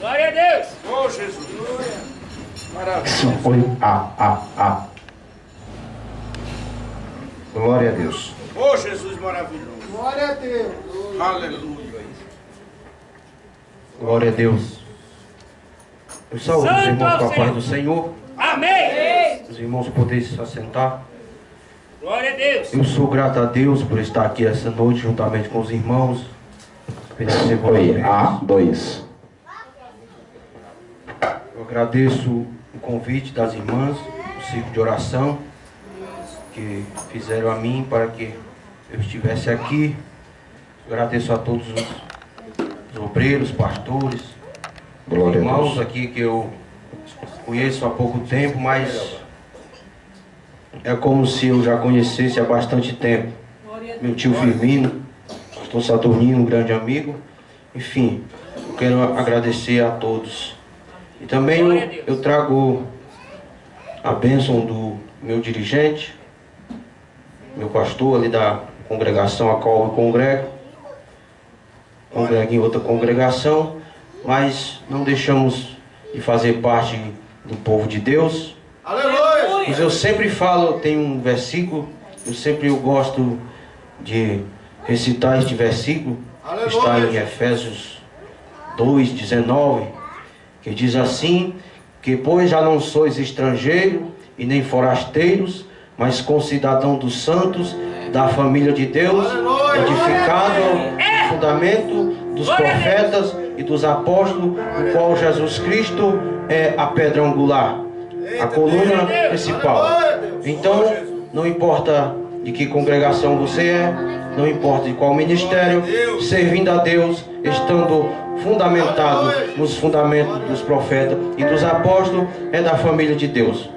Glória a Deus. Oh, Jesus. Maravilha. Isso foi Glória a Deus. Oh, Jesus maravilhoso. Glória a Deus. Aleluia. Glória a Deus. Eu saúdo os Santo irmãos ao com a paz Senhor. do Senhor. Amém. Os irmãos poderem se assentar. Glória a Deus. Eu sou grato a Deus por estar aqui essa noite juntamente com os irmãos. Foi A2. Eu agradeço o convite das irmãs, o ciclo de oração, que fizeram a mim para que eu estivesse aqui. Eu agradeço a todos os obreiros, pastores, Glória a irmãos Deus. aqui que eu conheço há pouco tempo, mas é como se eu já conhecesse há bastante tempo. Meu tio Firmino, pastor Saturnino, um grande amigo. Enfim, eu quero agradecer a todos. E também eu trago a bênção do meu dirigente, meu pastor ali da congregação a qual eu congrego em outra congregação, mas não deixamos de fazer parte do povo de Deus. Aleluia. Mas eu sempre falo, tem um versículo, eu gosto de recitar este versículo, que está em Efésios 2:19, que diz assim, que pois já não sois estrangeiro e nem forasteiros, mas concidadão dos santos, da família de Deus, edificado no fundamento dos profetas e dos apóstolos, o qual Jesus Cristo é a pedra angular, a coluna principal. Então, não importa de que congregação você é, não importa de qual ministério, servindo a Deus, estando fundamentado nos fundamentos dos profetas e dos apóstolos, é da família de Deus.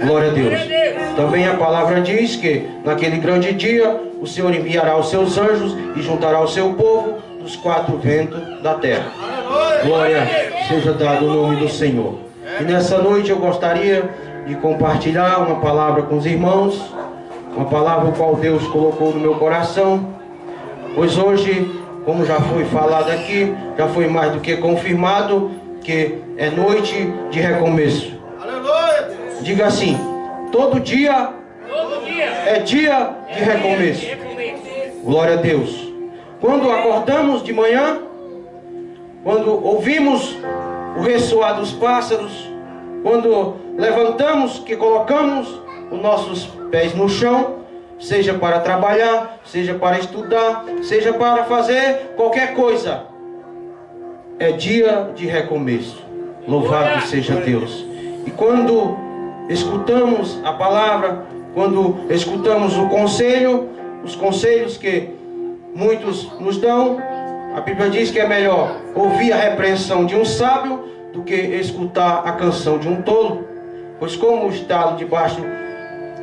Glória a Deus. Também a palavra diz que naquele grande dia o Senhor enviará os seus anjos e juntará o seu povo dos quatro ventos da terra. Glória seja dado o nome do Senhor. E nessa noite eu gostaria de compartilhar uma palavra com os irmãos, uma palavra qual Deus colocou no meu coração, pois hoje, como já foi falado aqui, já foi mais do que confirmado, que é noite de recomeço. Diga assim, todo dia é dia de recomeço. Glória a Deus. Quando acordamos de manhã, quando ouvimos o ressoar dos pássaros, quando levantamos, que colocamos os nossos pés no chão, seja para trabalhar, seja para estudar, seja para fazer qualquer coisa, é dia de recomeço. Louvado seja Deus. E quando escutamos a palavra, quando escutamos o conselho, os conselhos que muitos nos dão, a Bíblia diz que é melhor ouvir a repreensão de um sábio do que escutar a canção de um tolo, pois como o estalo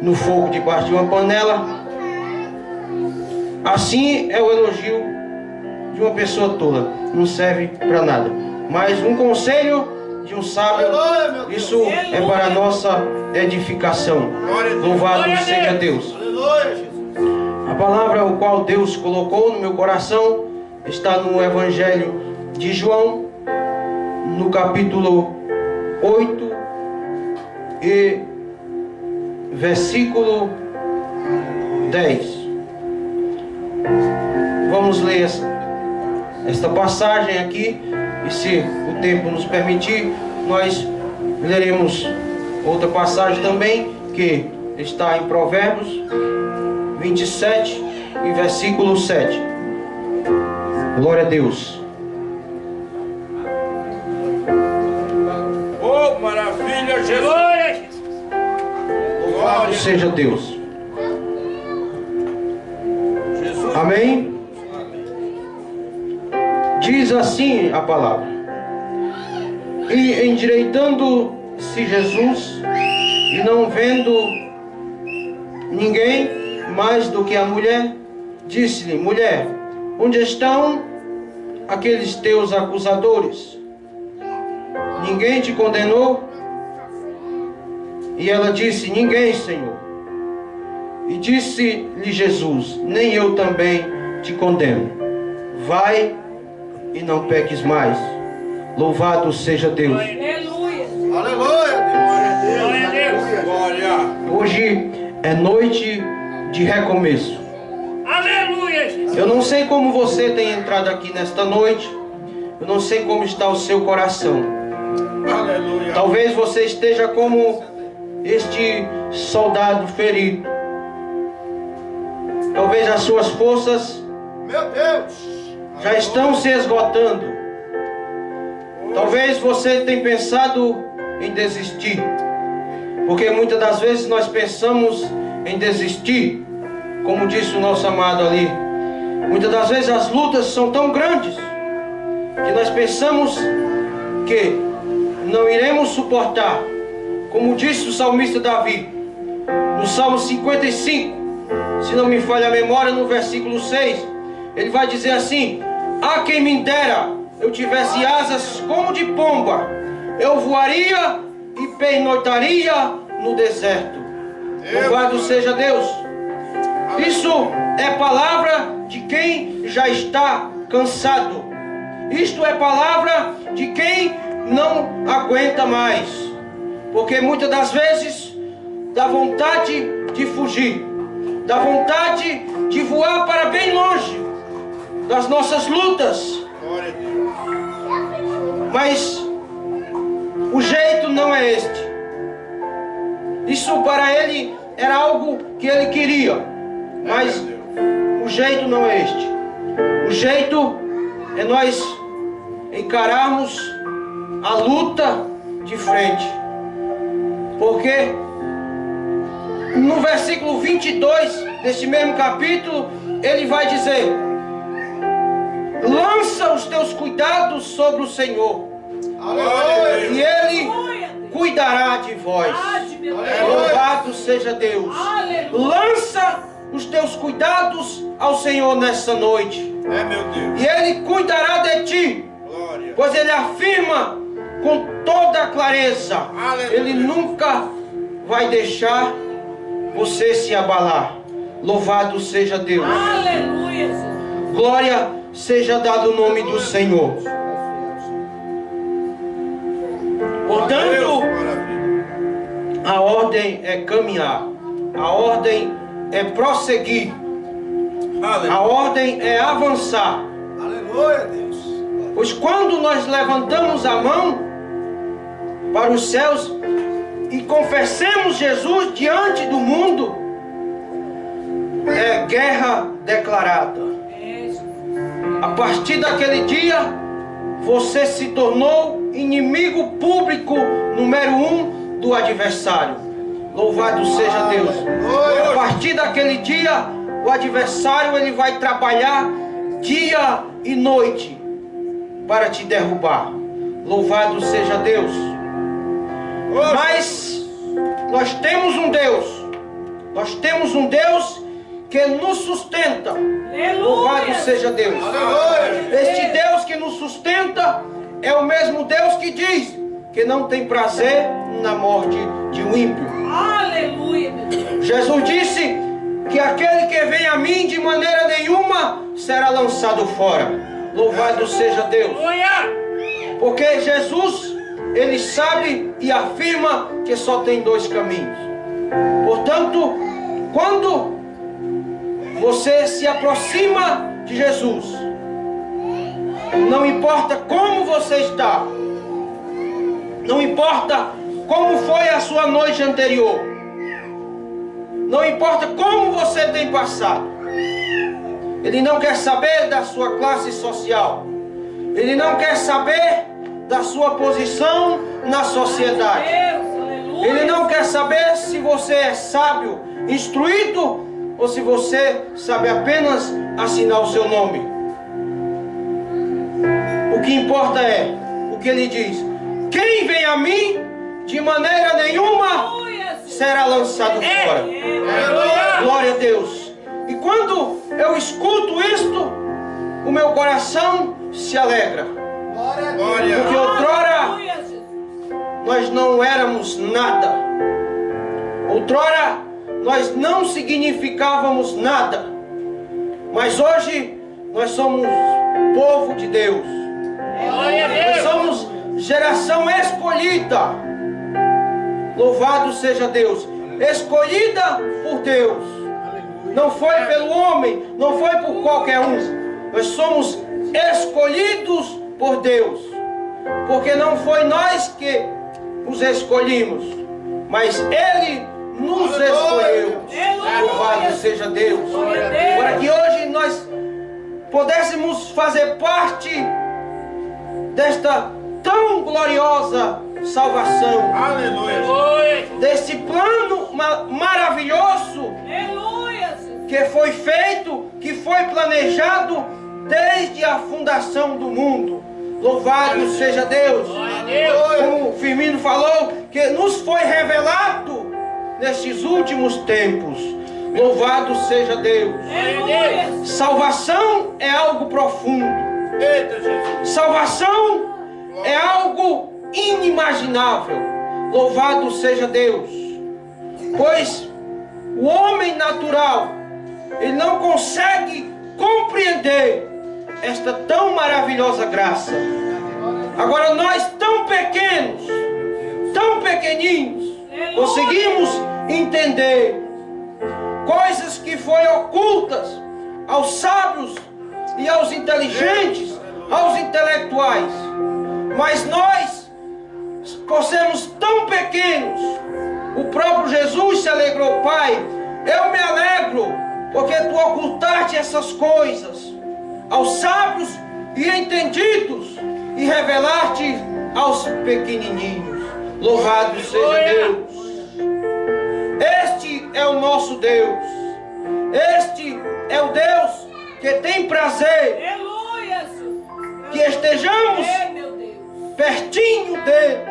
no fogo debaixo de uma panela, assim é o elogio de uma pessoa tola, não serve para nada. Mas um conselho de um sábio, isso é para a nossa edificação. Louvado seja Deus. A palavra o qual Deus colocou no meu coração está no Evangelho de João, no capítulo 8 e versículo 10. Vamos ler esta passagem aqui, e se o tempo nos permitir, nós leremos outra passagem também, que está em Provérbios 27 e versículo 7. Glória a Deus. Oh, maravilha, Jesus. Louvado seja Deus. Jesus. Amém? Diz assim a palavra: e endireitando-se Jesus, e não vendo ninguém mais do que a mulher, disse-lhe: mulher, onde estão aqueles teus acusadores? Ninguém te condenou? E ela disse: ninguém, Senhor. E disse-lhe Jesus: nem eu também te condeno. Vai e não peques mais. Louvado seja Deus. Aleluia. Aleluia. Glória a Deus. Glória. Hoje é noite de recomeço. Aleluia, Jesus. Eu não sei como você tem entrado aqui nesta noite. Eu não sei como está o seu coração. Aleluia. Talvez você esteja como este soldado ferido. Talvez as suas forças Meu Deus. já estão se esgotando. Talvez você tenha pensado em desistir. Porque muitas das vezes nós pensamos em desistir. Como disse o nosso amado ali. Muitas das vezes as lutas são tão grandes que nós pensamos que não iremos suportar. Como disse o salmista Davi, no Salmo 55, se não me falha a memória, no versículo 6, ele vai dizer assim: "Ah, quem me dera eu tivesse asas como de pomba, eu voaria e pernoitaria no deserto." Louvado seja Deus. Isso é palavra de quem já está cansado. Isto é palavra de quem não aguenta mais. Porque muitas das vezes dá vontade de fugir, dá vontade de voar para bem longe das nossas lutas. Glória a Deus. Mas o jeito não é este. Isso para ele era algo que ele queria, mas o jeito não é este. O jeito é nós encararmos a luta de frente. Porque no versículo 22 deste mesmo capítulo, ele vai dizer: "Lança os teus cuidados sobre o Senhor, Aleluia. e Ele cuidará de vós." Louvado seja Deus. Lança os teus cuidados ao Senhor nessa noite, É, meu Deus. e Ele cuidará de ti. Glória. Pois Ele afirma com toda a clareza: Aleluia. Ele nunca vai deixar você se abalar. Louvado seja Deus. Aleluia, Jesus. Glória seja dado o nome do Senhor. Portanto, Maravilha. a ordem é caminhar, a ordem é prosseguir, a Aleluia. ordem é avançar. Aleluia, Deus. Pois quando nós levantamos a mão para os céus e confessemos Jesus diante do mundo, é guerra declarada. A partir daquele dia, você se tornou inimigo público número 1 do adversário. Louvado seja Deus. A partir daquele dia, o adversário ele vai trabalhar dia e noite para te derrubar. Louvado seja Deus. Mas nós temos um Deus. Nós temos um Deus que nos sustenta. Louvado seja Deus. Este Deus que nos sustenta é o mesmo Deus que diz que não tem prazer na morte de um ímpio. Aleluia, meu Deus. Jesus disse que aquele que vem a mim de maneira nenhuma será lançado fora. Louvado seja Deus. Aleluia. Porque Jesus, ele sabe e afirma que só tem 2 caminhos. Portanto, quando você se aproxima de Jesus, não importa como você está, não importa como foi a sua noite anterior, não importa como você tem passado, Ele não quer saber da sua classe social, Ele não quer saber da sua posição na sociedade, Ele não quer saber se você é sábio, instruído, ou se você sabe apenas assinar o seu nome. O que importa é o que ele diz: quem vem a mim, de maneira nenhuma será lançado fora. Glória a Deus. E quando eu escuto isto, o meu coração se alegra. Porque outrora nós não éramos nada. Outrora nós não significávamos nada. Mas hoje nós somos povo de Deus. Nós somos geração escolhida. Louvado seja Deus. Escolhida por Deus. Não foi pelo homem, não foi por qualquer um. Nós somos escolhidos por Deus. Porque não foi nós que os escolhimos, mas Ele nos escolheu. Louvado seja Deus. Para que hoje nós pudéssemos fazer parte desta tão gloriosa salvação. Aleluia. Desse plano maravilhoso que foi feito, que foi planejado desde a fundação do mundo. Louvado seja Deus. Como o Firmino falou, que nos foi revelado nesses últimos tempos. Louvado seja Deus. Salvação é algo profundo. Eita, Jesus. Salvação é algo inimaginável. Louvado seja Deus. Pois o homem natural, ele não consegue compreender esta tão maravilhosa graça. Agora nós tão pequenos, tão pequeninos, conseguimos entender coisas que foram ocultas aos sábios e aos inteligentes, aos intelectuais. Mas nós, por sermos tão pequenos, o próprio Jesus se alegrou: Pai, eu me alegro, porque tu ocultaste essas coisas aos sábios e entendidos e revelaste aos pequenininhos. Louvado seja Deus. Este é o nosso Deus. Este é o Deus que tem prazer que estejamos pertinho dele.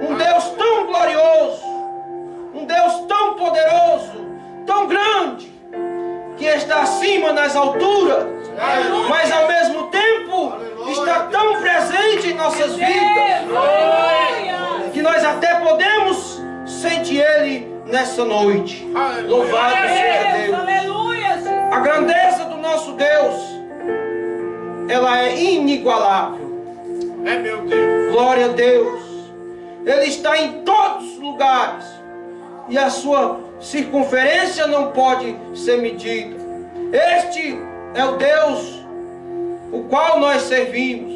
Um Deus tão glorioso, um Deus tão poderoso, tão grande, que está acima nas alturas, mas ao mesmo tempo está tão presente em nossas vidas, que nós até podemos sentir Ele nessa noite. Louvado seja Deus. A grandeza do nosso Deus, ela é inigualável. É, meu Deus. Glória a Deus. Ele está em todos os lugares e a sua circunferência não pode ser medida. Este é o Deus o qual nós servimos.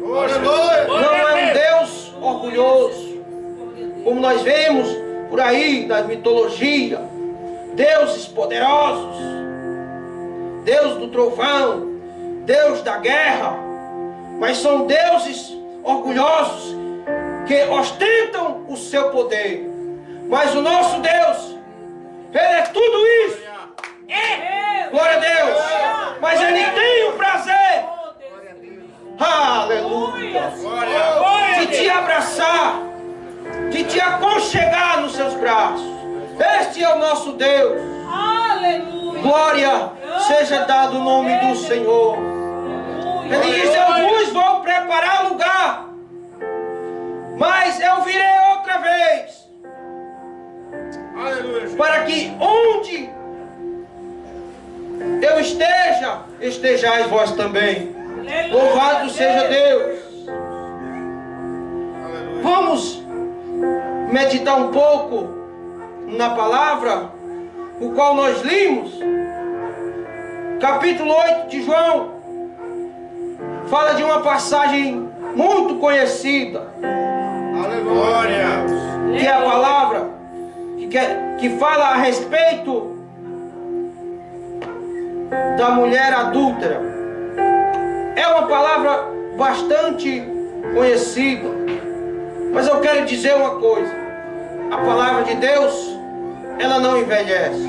Não é um Deus orgulhoso, como nós vemos por aí na mitologia, deuses poderosos, Deus do trovão, Deus da guerra, mas são deuses orgulhosos que ostentam o seu poder. Mas o nosso Deus, Ele é tudo isso. Glória a Deus. Mas Ele tem o prazer, aleluia, de te abraçar, de te aconchegar nos seus braços. Este é o nosso Deus. Glória seja dado o nome do Senhor. Ele diz: eu vos vou preparar lugar, mas eu virei outra vez, para que onde eu esteja, estejais vós também. Louvado seja Deus. Vamos meditar um pouco na palavra, o qual nós limos. Capítulo 8 de João fala de uma passagem muito conhecida, que é a palavra que fala a respeito da mulher adúltera. É uma palavra bastante conhecida, mas eu quero dizer uma coisa: a palavra de Deus, ela não envelhece.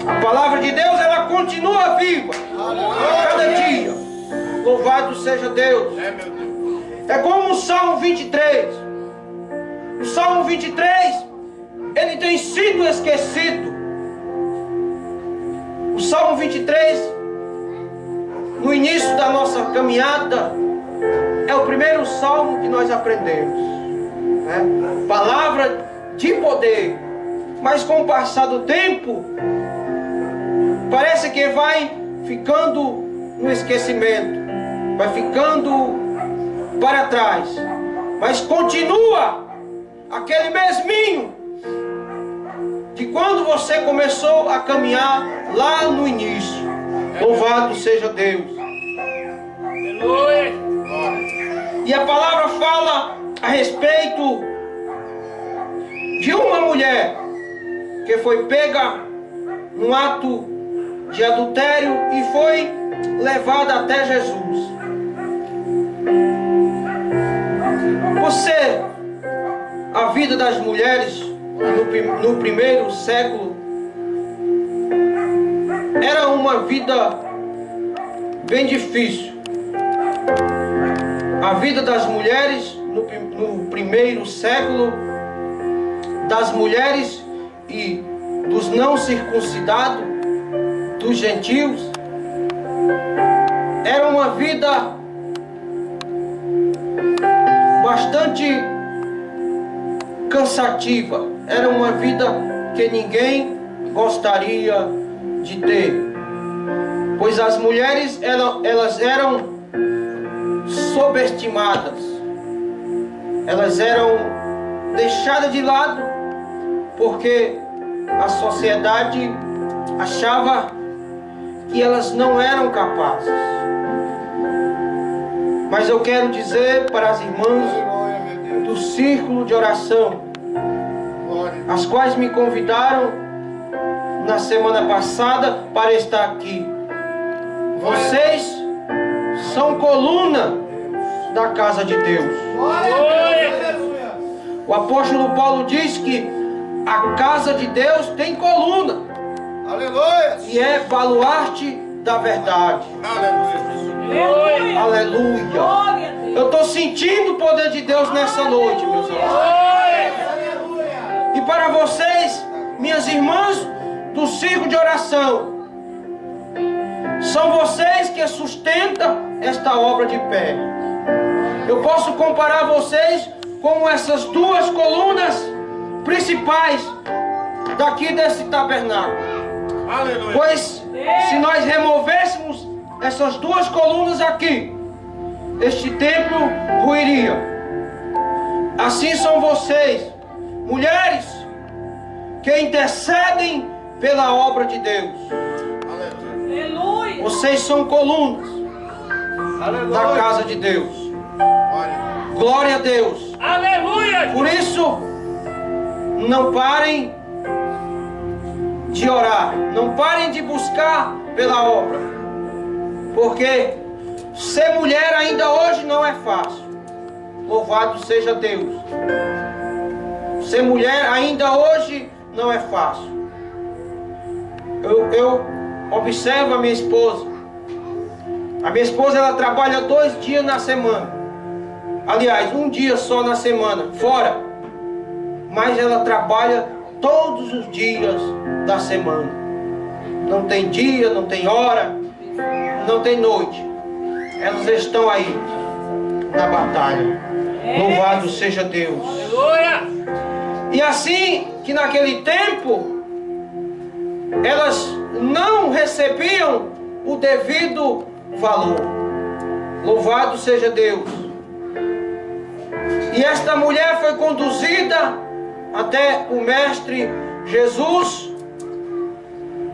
A palavra de Deus, ela continua viva a cada dia. Louvado seja Deus. É como o Salmo 23. O Salmo 23, ele tem sido esquecido. O Salmo 23, no início da nossa caminhada, é o primeiro salmo que nós aprendemos, né? Palavra de poder. Mas com o passar do tempo, parece que vai ficando no esquecimento, vai ficando para trás, mas continua aquele mesminho de quando você começou a caminhar lá no início. Louvado seja Deus. Aleluia. E a palavra fala a respeito de uma mulher que foi pega num ato de adultério e foi levada até Jesus. Você, a vida das mulheres no primeiro século era uma vida bem difícil. A vida das mulheres no primeiro século, das mulheres e dos não circuncidados, dos gentios, era uma vida bastante cansativa. Era uma vida que ninguém gostaria de ter, pois as mulheres elas eram subestimadas, elas eram deixadas de lado, porque a sociedade achava que elas não eram capazes. Mas eu quero dizer para as irmãs do círculo de oração, as quais me convidaram na semana passada para estar aqui: vocês são coluna da casa de Deus. O apóstolo Paulo diz que a casa de Deus tem coluna. Aleluia. E é baluarte da verdade. Aleluia. Aleluia. Glória a Deus. Eu estou sentindo o poder de Deus nessa noite, meus irmãos. E para vocês, minhas irmãs do círculo de oração, são vocês que sustentam esta obra de pé. Eu posso comparar vocês com essas duas colunas principais daqui desse tabernáculo. Aleluia. Pois se nós removêssemos essas duas colunas aqui, este templo ruiria. Assim são vocês, mulheres, que intercedem pela obra de Deus. Aleluia. Vocês são colunas da casa de Deus. Glória a Deus. Aleluia. Por isso, não parem de orar, não parem de buscar pela obra, porque ser mulher ainda hoje não é fácil. Louvado seja Deus. Ser mulher ainda hoje não é fácil. Eu observo a minha esposa. A minha esposa, ela trabalha 2 dias na semana. Aliás, 1 dia só na semana, fora. Mas ela trabalha todos os dias da semana. Não tem dia, não tem hora, não tem noite. Elas estão aí na batalha. Louvado seja Deus. Aleluia. E assim que naquele tempo elas não recebiam o devido valor. Louvado seja Deus. E esta mulher foi conduzida até o Mestre Jesus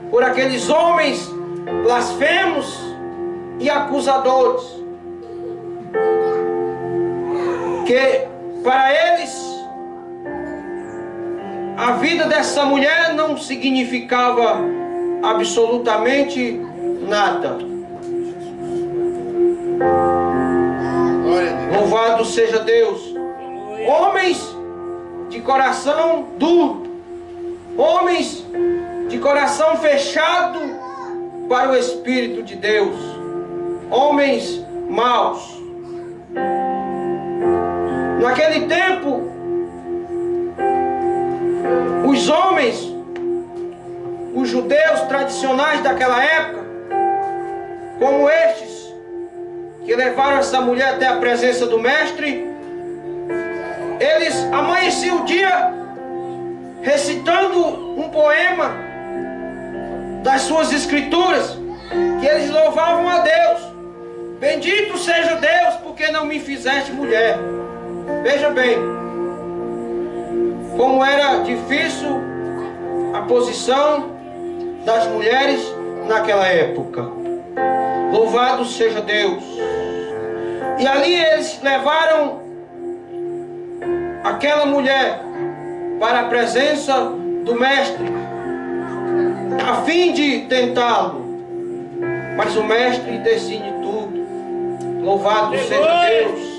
por aqueles homens blasfemos e acusadores, que para eles a vida dessa mulher não significava absolutamente nada. Louvado seja Deus. Homens de coração duro, homens de coração fechado para o Espírito de Deus, homens maus. Naquele tempo, os homens, os judeus tradicionais daquela época, como estes que levaram essa mulher até a presença do Mestre, eles amanheciam o dia recitando um poema das suas escrituras, que eles louvavam a Deus, Bendito seja Deus, porque não me fizeste mulher. Veja bem, como era difícil a posição das mulheres naquela época. Louvado seja Deus. E ali eles levaram aquela mulher para a presença do mestre, a fim de tentá-lo. Mas o mestre decide tudo. Louvado seja Deus.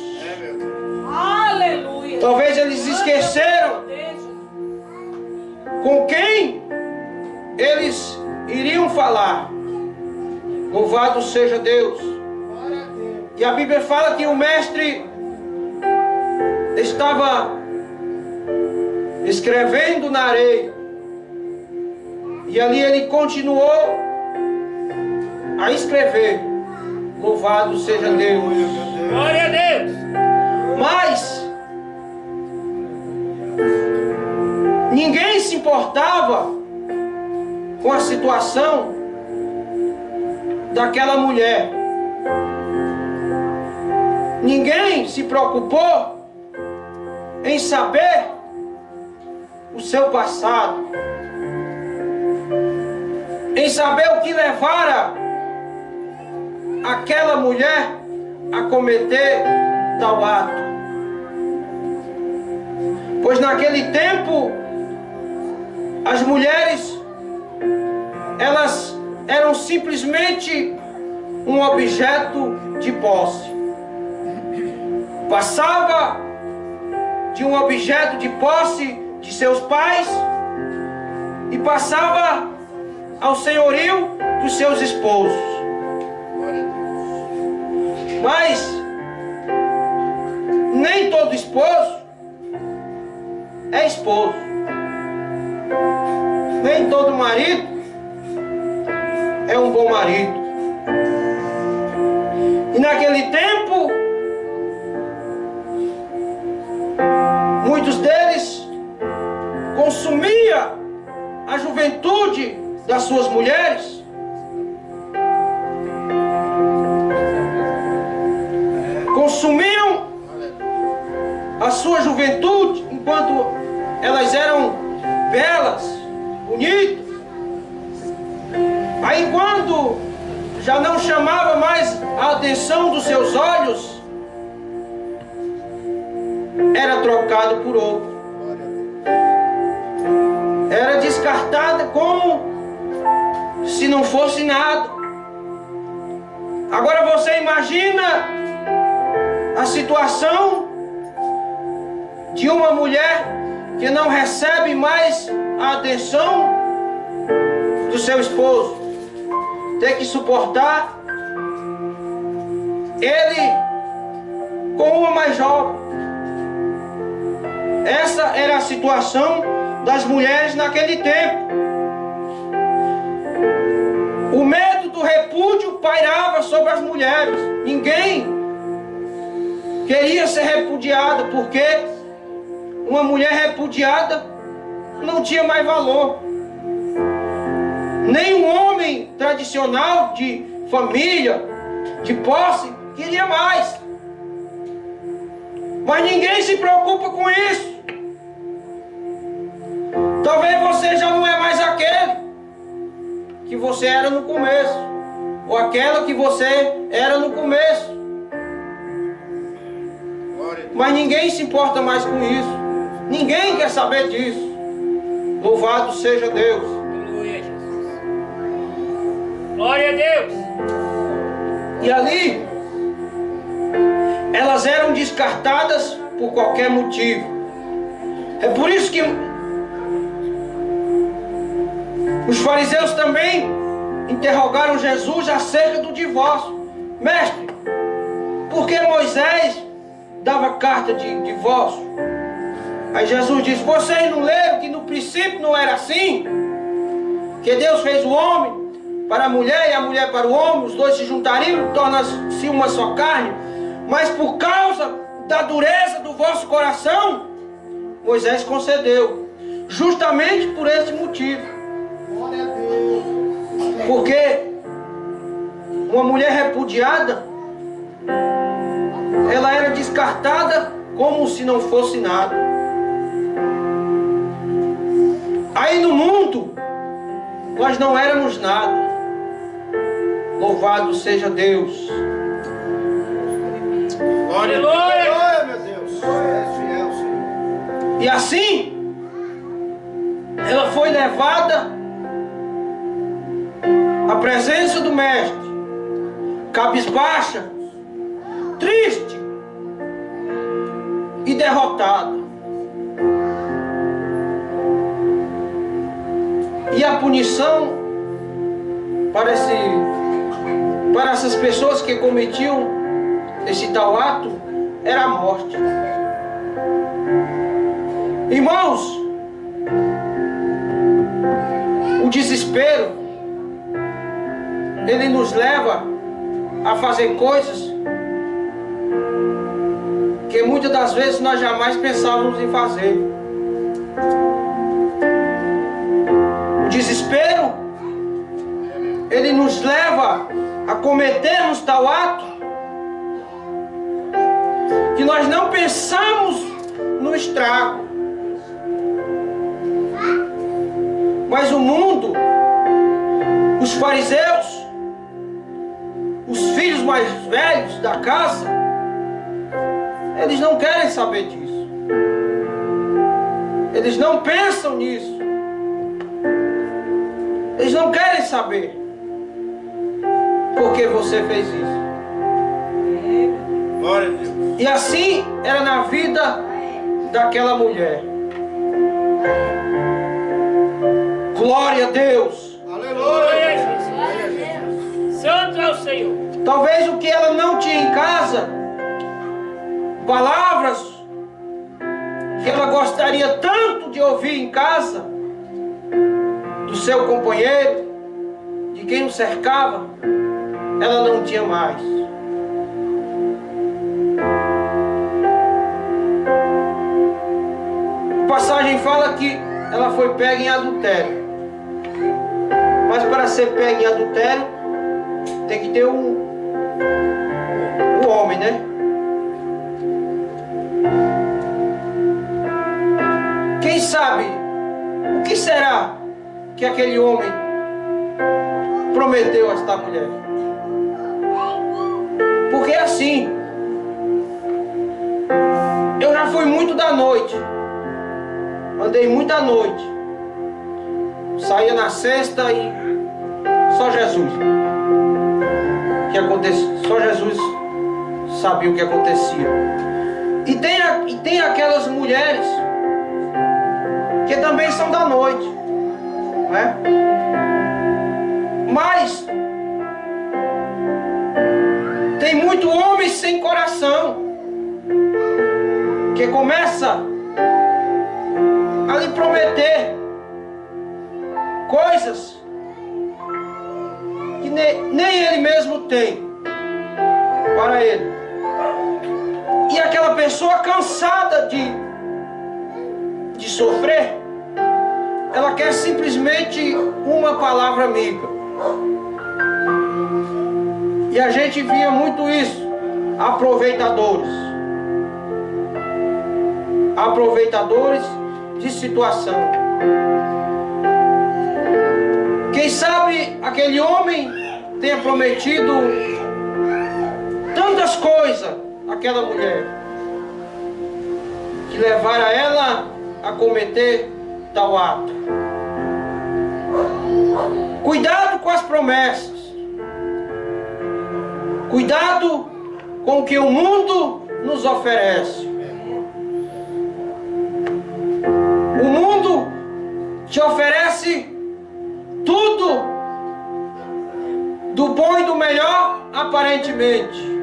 Aleluia. Talvez eles esqueceram com quem eles iriam falar. Louvado seja Deus. E a Bíblia fala que o mestre estava escrevendo na areia. E ali ele continuou a escrever. Louvado seja Deus. Glória a Deus. Mas ninguém se importava com a situação daquela mulher. Ninguém se preocupou em saber o seu passado, em saber o que levara aquela mulher a cometer tal ato. Pois naquele tempo as mulheres, elas eram simplesmente um objeto de posse. Passava de um objeto de posse de seus pais e passava ao senhorio dos seus esposos. Mas nem todo esposo é esposo. Nem todo marido é um bom marido. E naquele tempo, muitos deles consumiam a juventude das suas mulheres. Consumiam a sua juventude enquanto elas eram belas, bonitas. Aí quando já não chamava mais a atenção dos seus olhos, era trocado por outro. Era descartada como se não fosse nada. Agora você imagina a situação de uma mulher que não recebe mais a atenção do seu esposo, ter que suportar ele com uma mais jovem. Essa era a situação das mulheres naquele tempo. O medo do repúdio pairava sobre as mulheres. Ninguém queria ser repudiada, porque uma mulher repudiada não tinha mais valor. Nem um homem tradicional de família, de posse, queria mais. Mas ninguém se preocupa com isso. Talvez você já não é mais aquele que você era no começo, ou aquela que você era no começo. Mas ninguém se importa mais com isso. Ninguém quer saber disso. Louvado seja Deus. Aleluia, Jesus. Glória a Deus. E ali, elas eram descartadas por qualquer motivo. É por isso que os fariseus também interrogaram Jesus acerca do divórcio. Mestre, por que Moisés dava carta de divórcio? Aí Jesus disse: vocês não leram que no princípio não era assim? Que Deus fez o homem para a mulher e a mulher para o homem, os dois se juntariam, torna-se uma só carne. Mas por causa da dureza do vosso coração, Moisés concedeu, justamente por esse motivo. Porque uma mulher repudiada ela era descartada como se não fosse nada. Aí no mundo, nós não éramos nada. Louvado seja Deus. Glória a Deus. Glória, meu Deus. És fiel, Senhor. E assim, ela foi levada à presença do Mestre, cabisbaixa, triste e derrotada. E a punição para essas pessoas que cometiam esse tal ato era a morte. Irmãos, o desespero, ele nos leva a fazer coisas que muitas das vezes nós jamais pensávamos em fazer. O desespero, ele nos leva a cometermos tal ato que nós não pensamos no estrago. Mas o mundo, os fariseus, os filhos mais velhos da casa, eles não querem saber disso. Eles não pensam nisso. Eles não querem saber por que você fez isso. Glória a Deus. E assim era na vida daquela mulher. Glória a Deus. Aleluia. Santo é o Senhor. Talvez o que ela não tinha em casa, palavras que ela gostaria tanto de ouvir em casa, do seu companheiro, de quem o cercava, ela não tinha mais. A passagem fala que ela foi pega em adultério. Mas para ser pega em adultério, tem que ter um homem, né? Quem sabe o que será que aquele homem prometeu a esta mulher? Porque assim, eu já fui muito da noite, andei muita noite, saía na sexta e só Jesus que acontecia, só Jesus sabia o que acontecia. E tem aquelas mulheres que também são da noite, né? Mas tem muito homem sem coração que começa a lhe prometer coisas que nem ele mesmo tem para ele. E aquela pessoa cansada de sofrer, ela quer simplesmente uma palavra amiga. E a gente via muito isso. Aproveitadores de situação. Quem sabe aquele homem tenha prometido tantas coisas àquela mulher, que levaram ela a cometer tal ato. Cuidado com as promessas. Cuidado com o que o mundo nos oferece. O mundo te oferece tudo do bom e do melhor, aparentemente.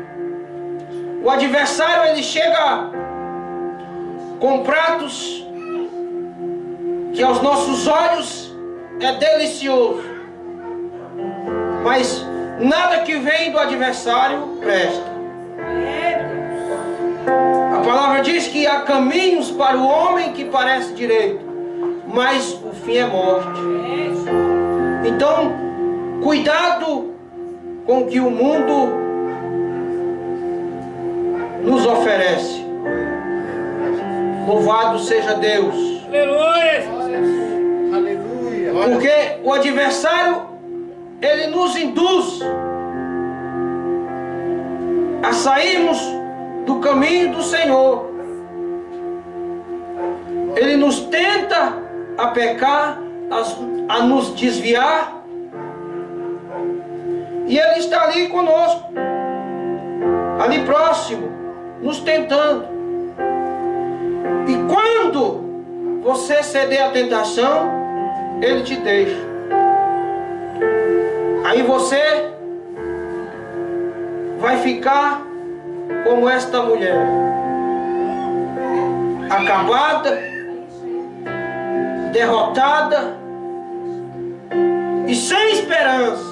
O adversário, ele chega com pratos que aos nossos olhos é delicioso, mas nada que vem do adversário presta. A palavra diz que há caminhos para o homem que parece direito, mas o fim é morte. Então, cuidado com o que o mundo nos oferece. Louvado seja Deus. Aleluia. Aleluia. Porque o adversário, ele nos induz a sairmos do caminho do Senhor. Ele nos tenta a pecar, a nos desviar. E Ele está ali conosco, ali próximo, nos tentando. E quando você ceder à tentação, Ele te deixa. Aí você vai ficar como esta mulher, acabada, derrotada e sem esperança.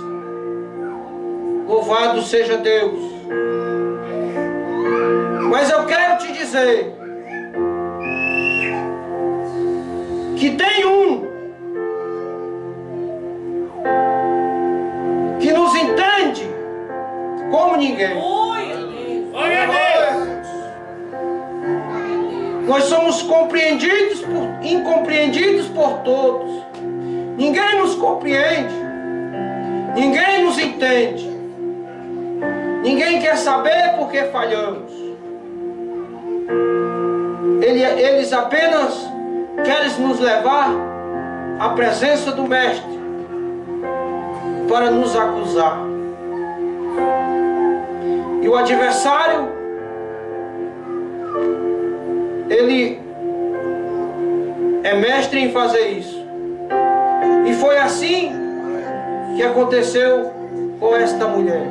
Louvado seja Deus. Mas eu quero te dizer que tem um que nos entende como ninguém. Glória a Deus. Nós somos incompreendidos por todos. Ninguém nos compreende. Ninguém nos entende. Ninguém quer saber por que falhamos. Eles apenas querem nos levar à presença do Mestre para nos acusar. E o adversário, ele é mestre em fazer isso. E foi assim que aconteceu com esta mulher.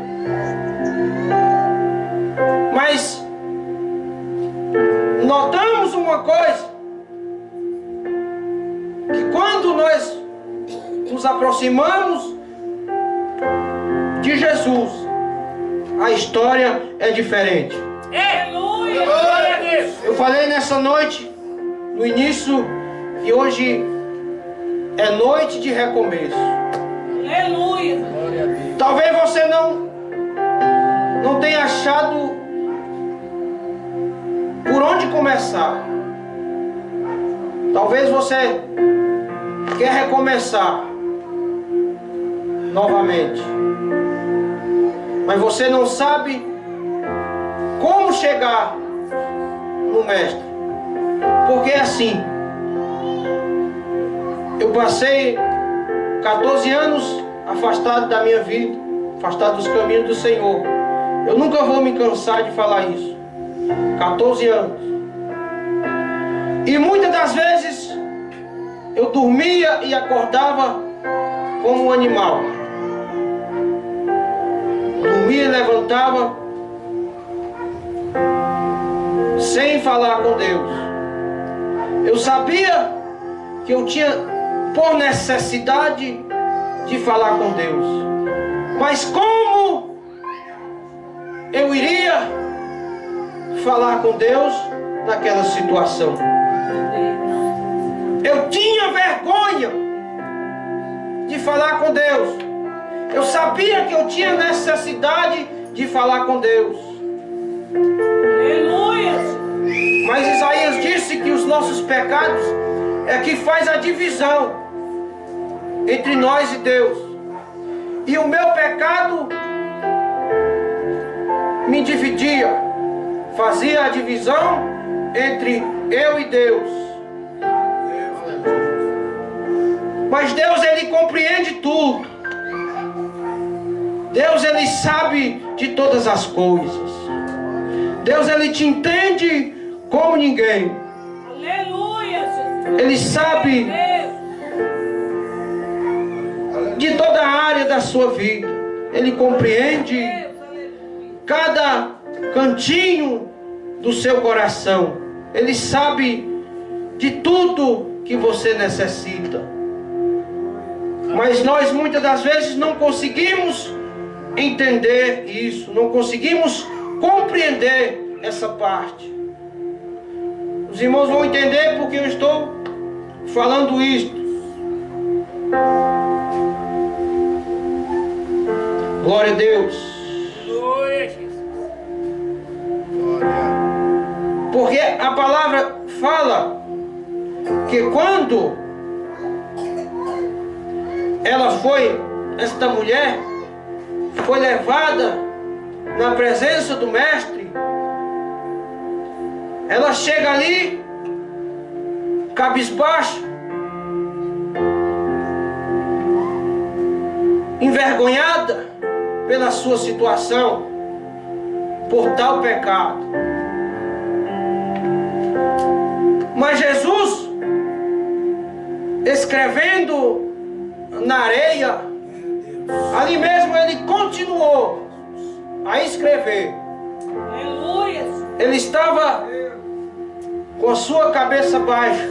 Mas notamos uma coisa, que quando nós nos aproximamos de Jesus, a história é diferente. Aleluia. Glória a Deus. Eu falei nessa noite, no início, que hoje é noite de recomeço. Aleluia. Glória a Deus. Talvez você não tenha achado por onde começar. Talvez você quer recomeçar novamente, mas você não sabe como chegar no Mestre. Porque assim, eu passei 14 anos afastado da minha vida, afastado dos caminhos do Senhor. Eu nunca vou me cansar de falar isso. 14 anos. E muitas das vezes eu dormia e acordava como um animal. Dormia e levantava sem falar com Deus. Eu sabia que eu tinha por necessidade de falar com Deus. Mas como eu iria falar com Deus naquela situação? Eu tinha vergonha de falar com Deus. Eu sabia que eu tinha necessidade de falar com Deus. Aleluia. Mas Isaías disse que os nossos pecados é que faz a divisão entre nós e Deus. E o meu pecado me dividia, fazia a divisão entre eu e Deus. Mas Deus, Ele compreende tudo. Deus, Ele sabe de todas as coisas. Deus, Ele te entende como ninguém. Aleluia, Jesus. Ele sabe de toda a área da sua vida. Ele compreende cada cantinho do seu coração. Ele sabe de tudo que você necessita. Mas nós muitas das vezes não conseguimos entender isso, não conseguimos compreender essa parte. Os irmãos vão entender porque eu estou falando isto. Glória a Deus. Glória a Jesus. Glória a Porque a palavra fala que quando esta mulher foi levada na presença do mestre, ela chega ali cabisbaixa, envergonhada pela sua situação, por tal pecado. Mas Jesus, escrevendo na areia, ali mesmo ele continuou a escrever. Aleluia. Ele estava com a sua cabeça baixa.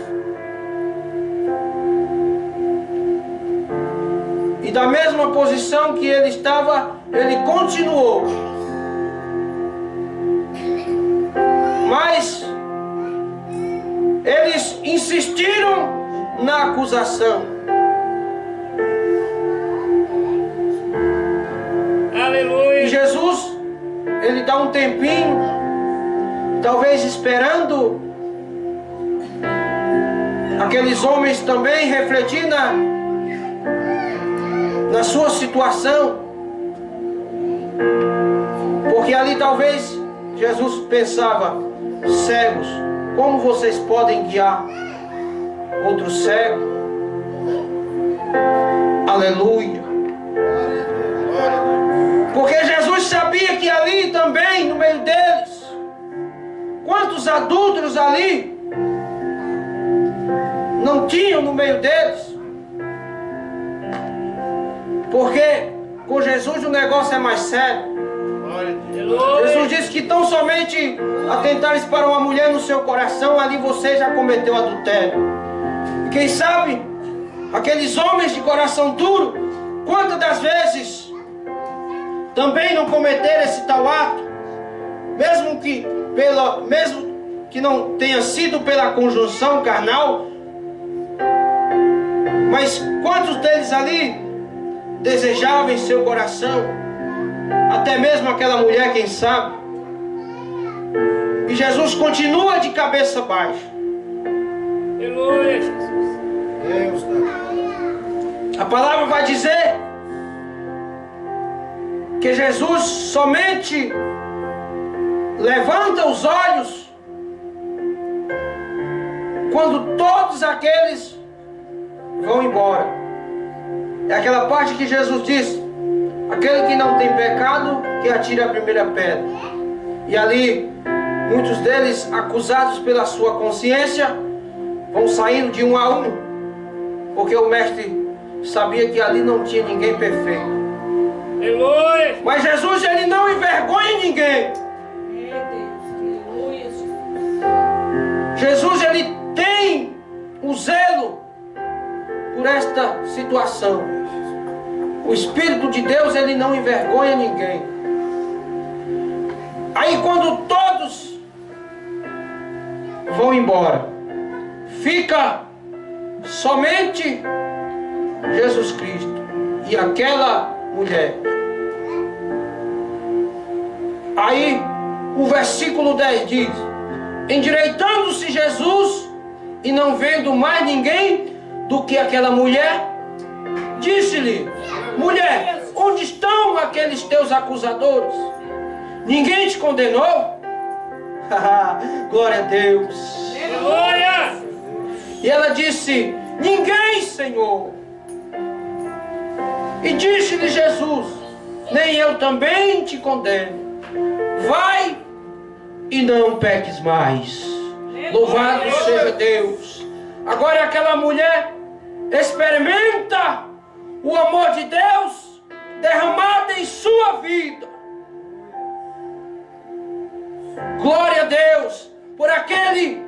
E da mesma posição que ele estava, ele continuou. Mas eles insistiram na acusação. Aleluia. E Jesus, ele dá um tempinho, talvez esperando aqueles homens também refletir na sua situação. Porque ali talvez Jesus pensava: cegos, como vocês podem guiar outro cego? Aleluia. Porque Jesus sabia que ali também, no meio deles, quantos adúlteros ali não tinham no meio deles? Porque com Jesus o negócio é mais sério. Jesus disse que tão somente atentares para uma mulher no seu coração, ali você já cometeu adultério. E quem sabe, aqueles homens de coração duro, quantas das vezes também não cometeram esse tal ato, mesmo que não tenha sido pela conjunção carnal, mas quantos deles ali desejavam em seu coração, até mesmo aquela mulher, quem sabe. E Jesus continua de cabeça baixa. Aleluia, Jesus. Deus, A palavra vai dizer que Jesus somente levanta os olhos quando todos aqueles vão embora. É aquela parte que Jesus diz: aquele que não tem pecado, que atire a primeira pedra. E ali, muitos deles, acusados pela sua consciência, vão saindo de um a um, porque o mestre sabia que ali não tinha ninguém perfeito. Aleluia. Mas Jesus, ele não envergonha ninguém. Meu Deus. Aleluia. Jesus, ele tem o zelo por esta situação. O Espírito de Deus, ele não envergonha ninguém. Aí quando todos vão embora, fica somente Jesus Cristo e aquela mulher. Aí o versículo 10 diz: endireitando-se Jesus e não vendo mais ninguém do que aquela mulher, disse-lhe: mulher, onde estão aqueles teus acusadores? Ninguém te condenou? Glória a Deus. Aleluia. E ela disse: ninguém, Senhor. E disse-lhe Jesus: nem eu também te condeno. Vai e não peques mais. Louvado seja Deus. Agora aquela mulher experimenta o amor de Deus derramado em sua vida. Glória a Deus por aquele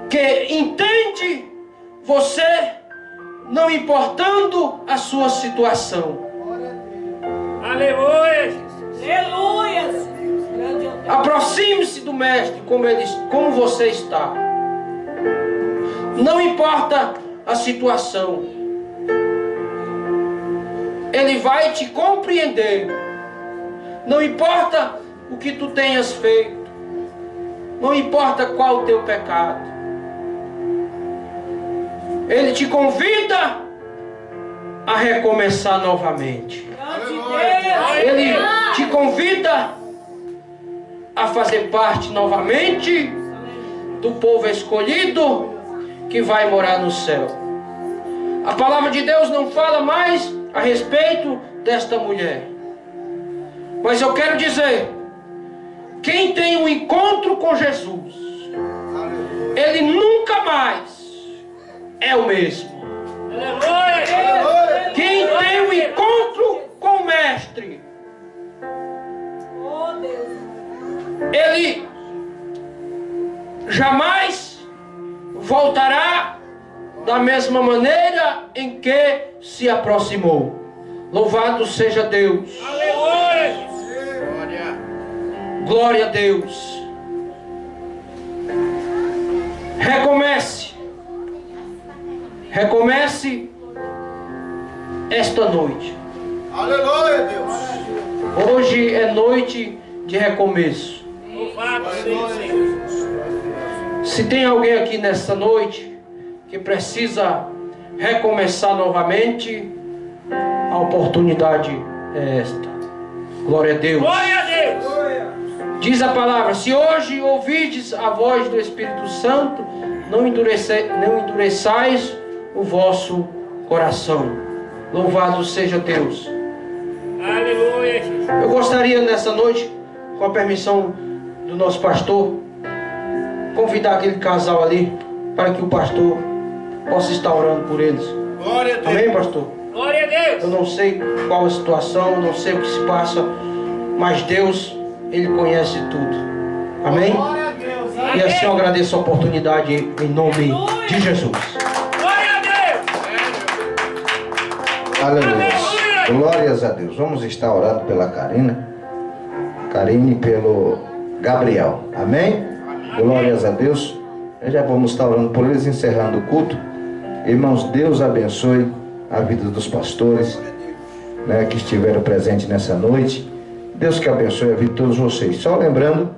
que entende você, não importando a sua situação. Aleluia. Aleluia. Grande é o teu Aproxime-se do mestre como você está. Não importa a situação, ele vai te compreender. Não importa o que tu tenhas feito, Não importa qual o teu pecado. Ele te convida a recomeçar novamente. Ele te convida a fazer parte novamente do povo escolhido que vai morar no céu. A palavra de Deus não fala mais a respeito desta mulher. Mas eu quero dizer, quem tem um encontro com Jesus, ele nunca mais é o mesmo. Aleluia. Quem tem um encontro com o Mestre, Oh, Deus. ele jamais voltará da mesma maneira em que se aproximou. Louvado seja Deus. Aleluia. Glória a Deus. Recomece. Recomece esta noite. Aleluia, Deus. Hoje é noite de recomeço. Louvado seja o Senhor. Se tem alguém aqui nesta noite que precisa recomeçar novamente, a oportunidade é esta. Glória a Deus. Glória a Deus. Diz a palavra: se hoje ouvides a voz do Espírito Santo, não endureçais o vosso coração. Louvado seja Deus. Aleluia, Jesus. Eu gostaria nessa noite, com a permissão do nosso pastor, convidar aquele casal ali para que o pastor possa estar orando por eles. Glória a Deus. Amém, pastor? Glória a Deus. Eu não sei qual a situação, não sei o que se passa, mas Deus, Ele conhece tudo. Amém? Glória a Deus. E assim eu agradeço a oportunidade em nome de Jesus. Glória a Deus. Aleluia. Glórias a Deus. Vamos estar orando pela Karine e pelo Gabriel. Amém? Glórias a Deus. Já vamos estar orando por eles, encerrando o culto. Irmãos, Deus abençoe a vida dos pastores, né, que estiveram presentes nessa noite. Deus que abençoe a vida de todos vocês. Só lembrando